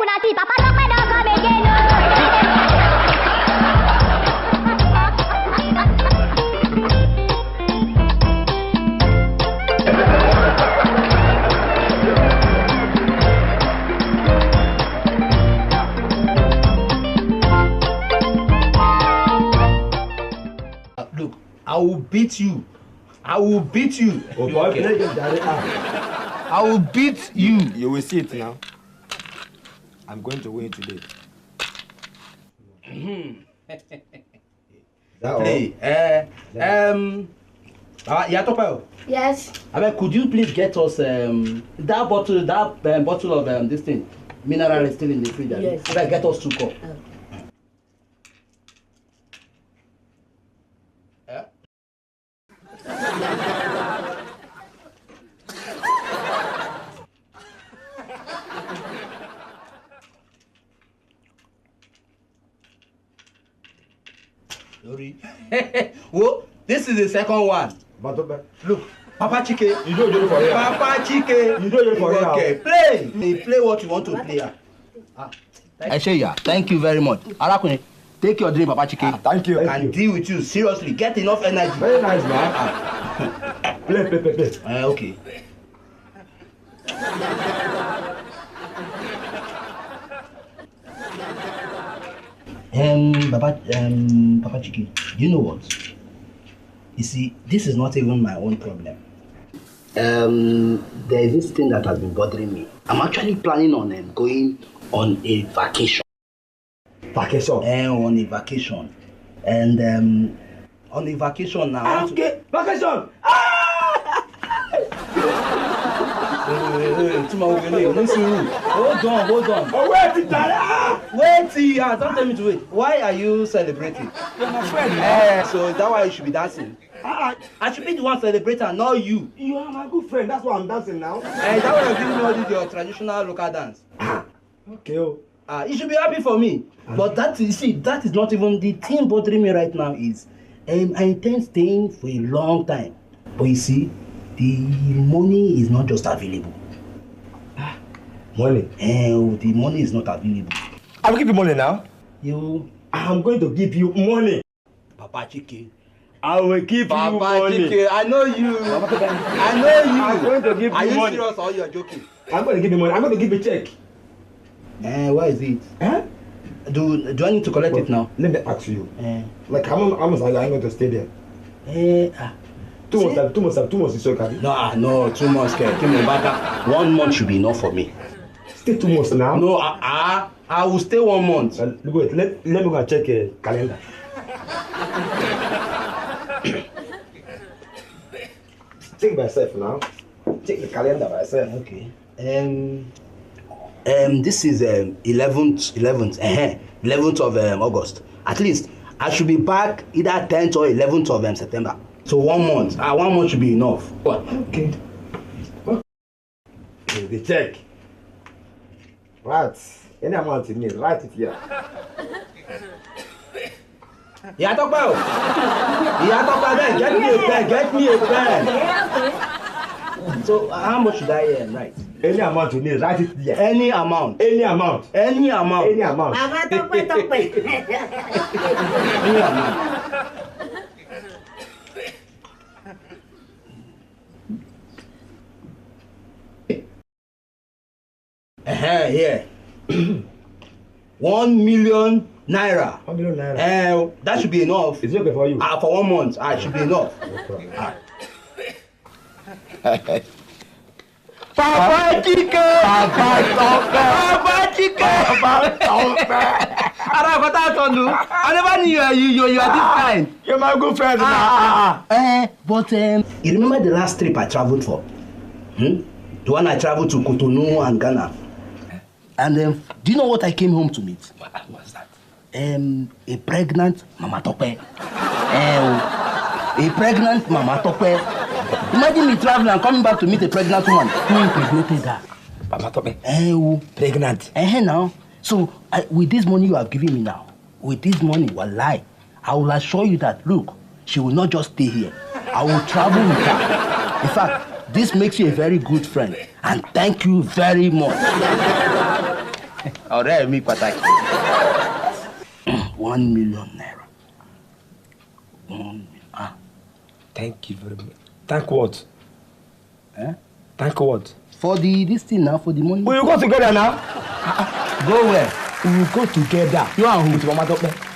Look, I will beat you. I will beat you. Oh, boy, okay. I will beat you. You will see it now. I'm going to win today. Play. Tope. Yes. Could you please get us that bottle of this thing? Mineral is still in the fridge. Yes. Get us 2 cups. Sorry. Well, this is the second one. Look, Papa Chike. You don't do it for here. Papa Chike. You don't do it for here. Okay, play. Play what you want to play. Thank you very much. Arakuni, take your drink, Papa Chike. Thank you. I can deal with you seriously. Get enough energy. Very nice, man. Play. Okay. Papa Chiki, you know what? You see, this is not even my own problem. There is this thing that has been bothering me. I'm actually planning on going on a vacation. Vacation? On a vacation. And on a vacation now. Okay, vacation! Hold on. Oh, wait, don't tell me to wait. Why are you celebrating? You're my friend. So is that why you should be dancing? I should be the one celebrating, not you. You are my good friend. That's why I'm dancing now. Is that why you're giving me all this your traditional local dance? Okay. You should be happy for me. But that is not even the thing bothering me right now. Is I intend staying for a long time. But you see, the money is not just available. Money? The money is not available. I will give you money now. I'm going to give you money. Papa Chike. I will give you money. Papa Chike, I know you. I'm going to give you money. Are you serious or you're joking? I'm going to give you money. I'm going to give you a check. Where is it? Do I need to collect it now? Let me ask you. Like how much are you going to stay there? 2 months is okay. No, 2 months. 1 month should be enough for me. Stay 2 months now? No, I will stay 1 month. Wait, let me go and check a calendar. Check myself now. Check the calendar myself. Okay. This is 11th of August. At least I should be back either 10th or 11th of September. So 1 month. 1 month should be enough. Okay. The check. Right. Any amount you need, write it here. Tope. Get me a pen. So how much should I write? Any amount you need, write it here. Any amount. Any amount. Any amount. Any amount. Tope. Any amount. Here. 1 million naira. 1 million naira. That should be enough. It's okay for you. For 1 month, it should be enough. Papa Chike! Papa Chike! I never knew you are this kind. You're my good friend. But you remember the last trip I traveled for? The one I traveled to Cotonou and Ghana. And do you know what I came home to meet? What's that? A pregnant Mama Tope. A pregnant Mama Tope. Imagine me traveling and coming back to meet a pregnant woman who impregnated her. Mama Tope? Pregnant? Now. So, with this money you have given me now, with this money, wallahi, I will assure you that, look, she will not just stay here. I will travel with her. In fact, this makes you a very good friend. And thank you very much. Ọ̀rẹ́ mi pàtàkì. 1 million naira. Thank you very much. Thank what? Eh? Thank what? For this thing now, for the money. We will go together now. Go where? We will go together. You and who? With Mama Tope.